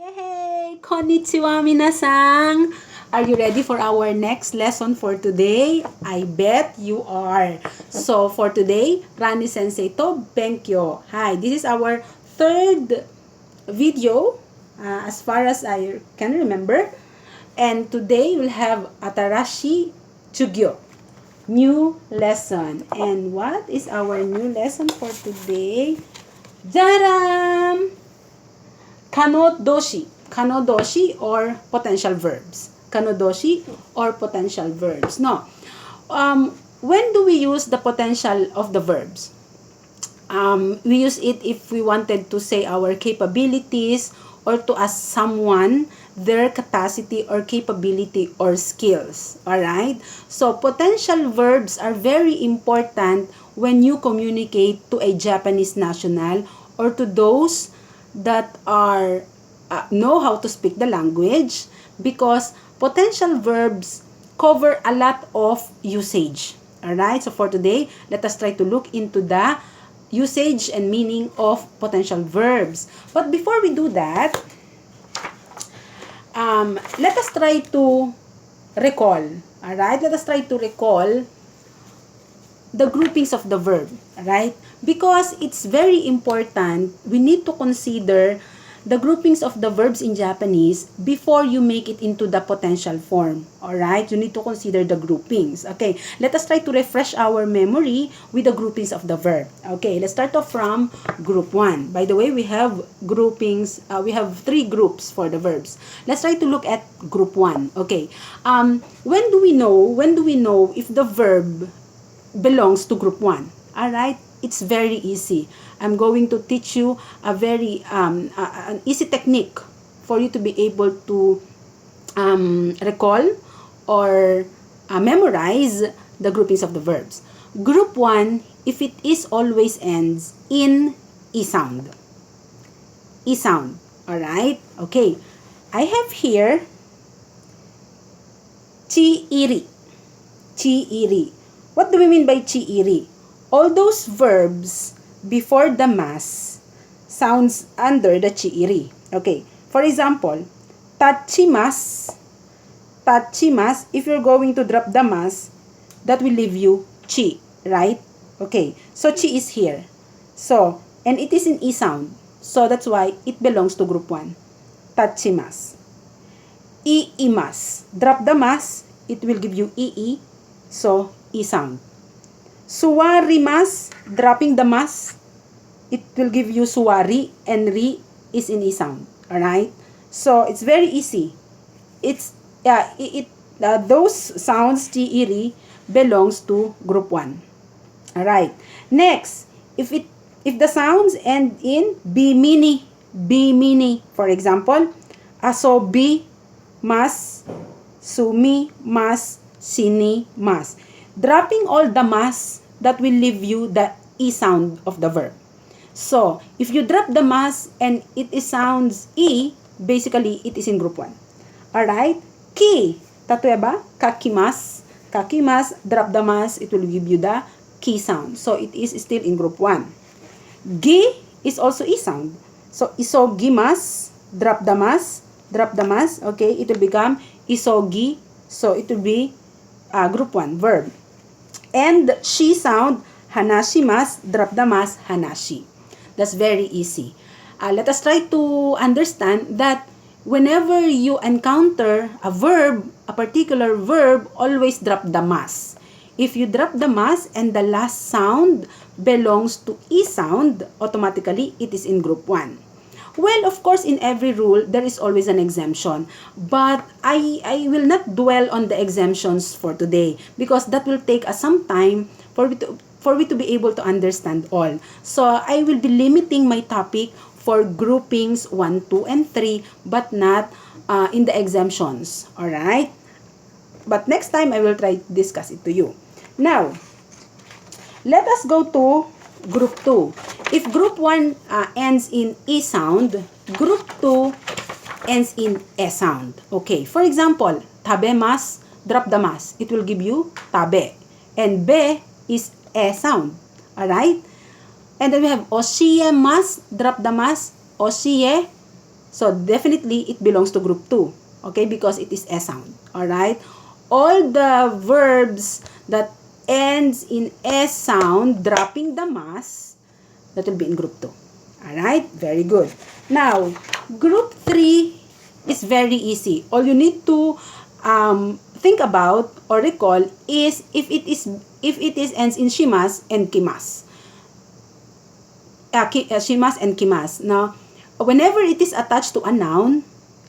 Yay! Konnichiwa minasan! Are you ready for our next lesson for today? I bet you are. So for today, Lanie Sensei to Benkyo. Hi, this is our third video as far as I can remember. And today we'll have Atarashi Chugyo. New lesson. And what is our new lesson for today? Jaram! Kanodoshi. Kanodoshi or potential verbs. Kanodoshi or potential verbs. No. When do we use the potential of the verbs? We use it if we wanted to say our capabilities or to ask someone their capacity or capability or skills. Alright? So, potential verbs are very important when you communicate to a Japanese national or to those that are know how to speak the language, because potential verbs cover a lot of usage. Alright? So, for today, let us try to look into the usage and meaning of potential verbs. But before we do that, let us try to recall. Alright? Let us try to recall the groupings of the verb. Alright? Because it's very important, we need to consider the groupings of the verbs in Japanese before you make it into the potential form. Alright? You need to consider the groupings. Okay, let us try to refresh our memory with the groupings of the verb. Okay, let's start off from group 1. By the way, we have groupings, we have 3 groups for the verbs. Let's try to look at group 1. Okay, when do we know if the verb belongs to group 1? Alright? It's very easy. I'm going to teach you a very an easy technique for you to be able to recall or memorize the groupings of the verbs. Group 1, if it is always ends in E sound. E sound. Alright? Okay. I have here chi-iri. Chi-iri. What do we mean by chi-iri? All those verbs before the mas sounds under the chi-iri. Okay. For example, tachimas. Tachimas, if you're going to drop the mas, that will leave you chi, right? Okay. So, chi is here. So, and it is in E sound. So, that's why it belongs to group 1. Tachimas. Iimas. Drop the mas, it will give you ii. So, E sound. Suwarimas, dropping the mas, it will give you suwari, and ri is in E sound. Alright? So, it's very easy. It's, those sounds, chi, ri, belongs to group 1. Alright? Next, if the sounds end in B-mini, for example, asobi, mas, sumi, mas, sini, mas. Dropping all the mas, that will leave you the E sound of the verb. So, if you drop the mas and it sounds E, basically it is in group 1. Alright? Ki. Tatoeba, kakimas. Kakimas, drop the mas, it will give you the ki sound. So, it is still in group 1. Gi is also E sound. So, isogimas, drop the mas, okay, it will become isogi. So, it will be group 1 verb. And she sound, hanashimas, drop the mas, hanashi. That's very easy. Let us try to understand that whenever you encounter a verb, a particular verb, always drop the mas. If you drop the mas and the last sound belongs to E sound, automatically it is in group 1. Well, of course, in every rule, there is always an exemption. But I will not dwell on the exemptions for today because that will take us some time for we to be able to understand all. So, I will be limiting my topic for groupings 1, 2, and 3, but not in the exemptions. Alright? But next time, I will try to discuss it to you. Now, let us go to group 2. If group 1 ends in E sound, group 2 ends in E sound. Okay, for example, tabemas, drop the mas. It will give you tabe. And be is E sound. Alright? And then we have osiemas, drop the mas, osie, So definitely it belongs to group 2. Okay, because it is S sound. Alright? All the verbs that ends in S sound, dropping the mas, that will be in group 2. Alright? Very good. Now, group 3 is very easy. All you need to think about or recall is if it is ends in shimas and kimas. Shimas and kimas. Now, whenever it is attached to a noun,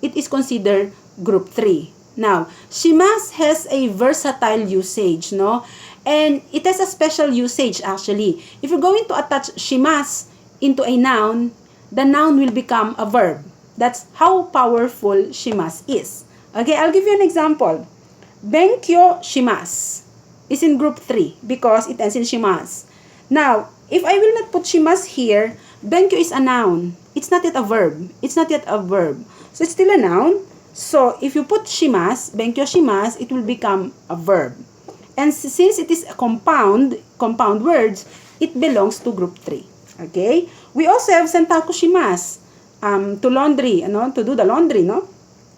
it is considered group 3. Now, shimas has a versatile usage, no? And it has a special usage actually. If you're going to attach shimas into a noun, the noun will become a verb. That's how powerful shimas is. Okay, I'll give you an example. Benkyo shimas is in group 3 because it ends in shimas. Now, if I will not put shimas here, benkyo is a noun. It's not yet a verb. It's not yet a verb. So it's still a noun. So if you put shimas, benkyo shimas, it will become a verb. And since it is a compound words, it belongs to group 3. Okay? We also have sentaku shimas. To laundry, to do the laundry, no?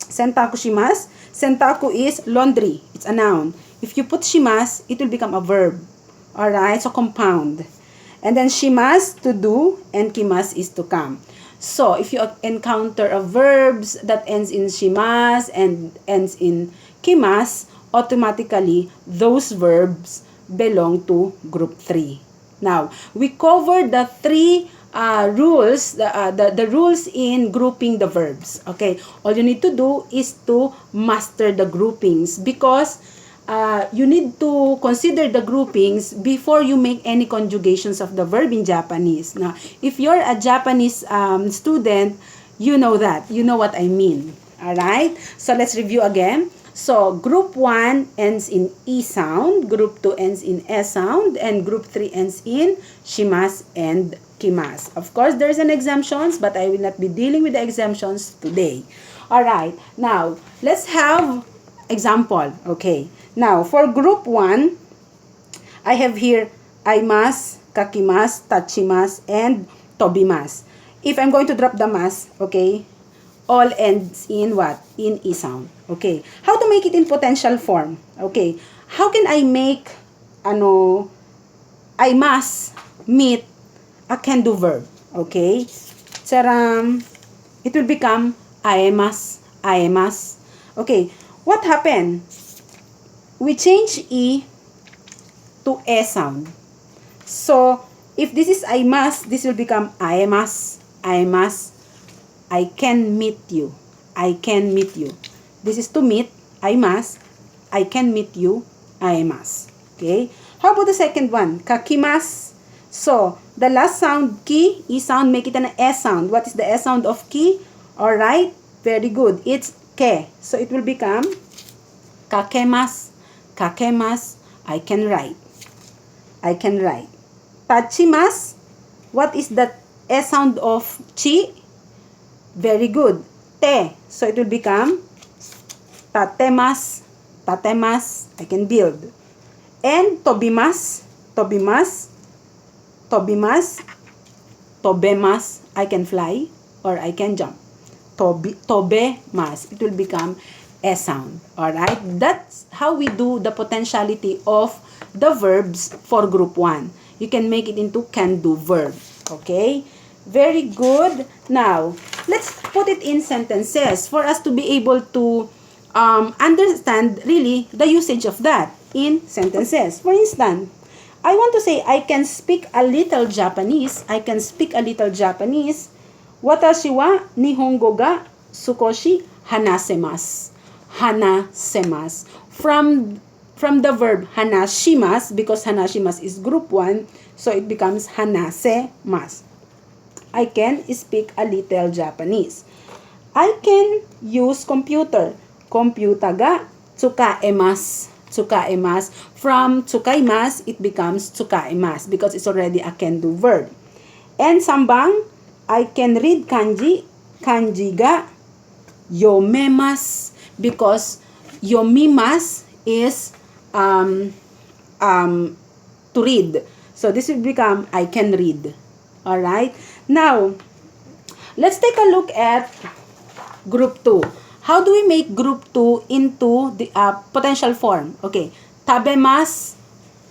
Sentaku shimas. Sentaku is laundry. It's a noun. If you put shimas, it will become a verb. Alright? So compound. And then shimas, to do, and kimas is to come. So if you encounter a verbs that ends in shimas and ends in kimas, automatically those verbs belong to group 3. Now, we covered the 3 rules, the rules in grouping the verbs. Okay, all you need to do is to master the groupings because you need to consider the groupings before you make any conjugations of the verb in Japanese. Now, if you're a Japanese student, you know that. You know what I mean. Alright? So, let's review again. So, group 1 ends in E sound, group 2 ends in S sound, and group 3 ends in shimas and kimas. Of course, there's an exemptions, but I will not be dealing with the exemptions today. Alright, now, let's have example. Okay, now, for group 1, I have here aimas, kakimas, tachimas, and tobimas. If I'm going to drop the mas, okay, all ends in what? In E sound. Okay. How to make it in potential form? Okay. How can I make, I must meet a can-do verb? Okay. Charam, it will become aemas, aemas. Okay. What happened? We change E to E sound. So, if this is aimas, this will become aemas, aemas. I can meet you. I can meet you. This is to meet. I must. I can meet you. I must. Okay. How about the second one? Kakimas. So, the last sound, ki, E sound, make it an S sound. What is the S sound of ki? Alright. Very good. It's ke. So, it will become kakemas. Kakemas. I can write. I can write. Tachimas. What is the S sound of chi? Very good. Te. So, it will become tatemas. Tatemas. I can build. And tobimas. Tobimas. Tobimas. Tobemas. I can fly or I can jump. Tobemas. It will become a sound. Alright? That's how we do the potentiality of the verbs for group 1. You can make it into can-do verb. Okay? Very good. Now, let's put it in sentences for us to be able to understand really the usage of that in sentences. For instance, I want to say I can speak a little Japanese. I can speak a little Japanese. Watashi wa Nihongo ga sukoshi hanasemasu. Hanasemasu. From the verb hanashimasu, because hanashimasu is group 1, so it becomes hanasemasu. I can speak a little Japanese. I can use computer. Computer ga tsukaemasu. Tsukaemasu. From tsukaimasu, it becomes tsukaemasu because it's already a can-do verb. And sambang, I can read kanji. Kanji ga yomemasu because yomimasu is to read. So this will become I can read. Alright? Now, let's take a look at Group 2. How do we make group 2 into the potential form? Okay. Tabemas,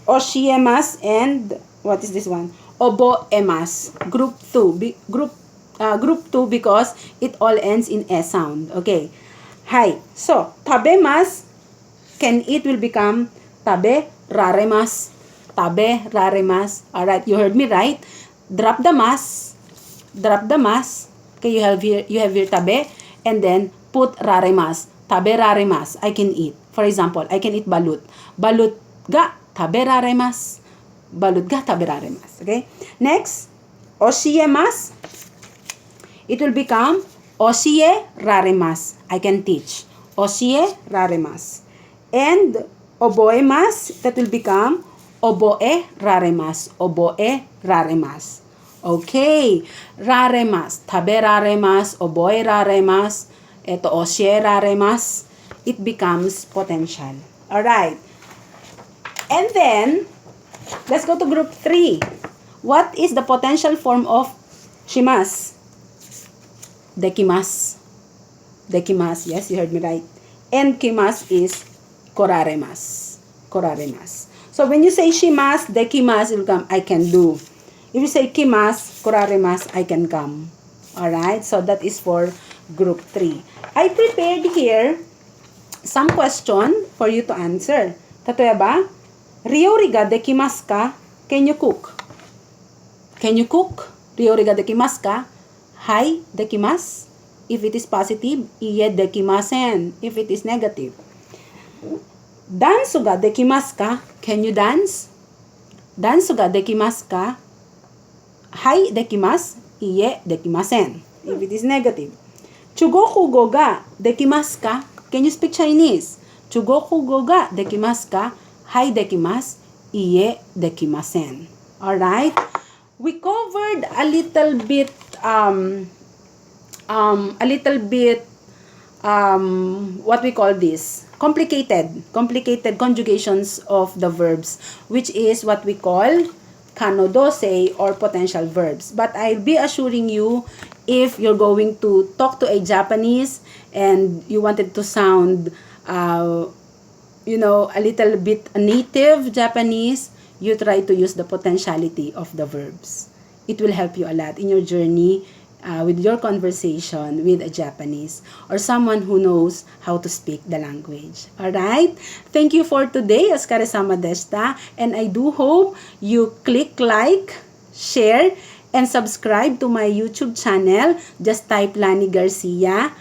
oshiemas, and what is this one? Oboemas. Group 2. Group 2 because it all ends in S sound. Okay. Hi. So, tabemas, can eat will become tabe raremas. Tabe raremas. Alright, you heard me right. Drop the mas. Drop the mas. Okay, you have here tabe, and then put raremas. Tabe raremas. I can eat. For example, I can eat balut. Balut ga tabe raremas. Balut ga tabe raremas. Okay? Next, oshiemas. It will become oshie raremas. I can teach. Oshie raremas. And oboemas, that will become oboe raremas. Oboe raremas. Okay. Raremas. Tabe raremas. Oboe raremas. Ito oshie raremas. It becomes potential. Alright. And then, let's go to group 3. What is the potential form of shimas? Dekimas. Dekimas. Yes, you heard me right. And kimas is koraremas. Koraremas. So when you say shimas, dekimas, it will come, I can do. If you say kimas, koraremas, I can come. Alright, so that is for group 3. I prepared here some question for you to answer. Tatoeba, Ryoriga dekimasu ka? Can you cook? Can you cook? Ryoriga dekimasu ka? Hai dekimasu. If it is positive, iye dekimasen. If it is negative. Dansu ga dekimasu ka? Can you dance? Dansu ga dekimasu ka? Hai dekimasu. Iye dekimasen. If it is negative. Chugoku go ga dekimasu ka? Can you speak Chinese? Chugoku go ga dekimasu ka? Hai dekimasu. Iye dekimasen. Alright? We covered a little bit what we call this, complicated conjugations of the verbs, which is what we call kanodose or potential verbs. But I'll be assuring you, if you're going to talk to a Japanese and you wanted to sound a little bit native Japanese, you try to use the potentiality of the verbs. It will help you a lot in your journey with your conversation with a Japanese or someone who knows how to speak the language. Alright? Thank you for today. Oskare-sama deshita. And I do hope you click like, share, and subscribe to my YouTube channel. Just type Lanie Garcia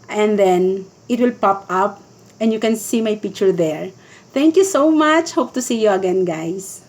and then it will pop up and you can see my picture there. Thank you so much. Hope to see you again, guys.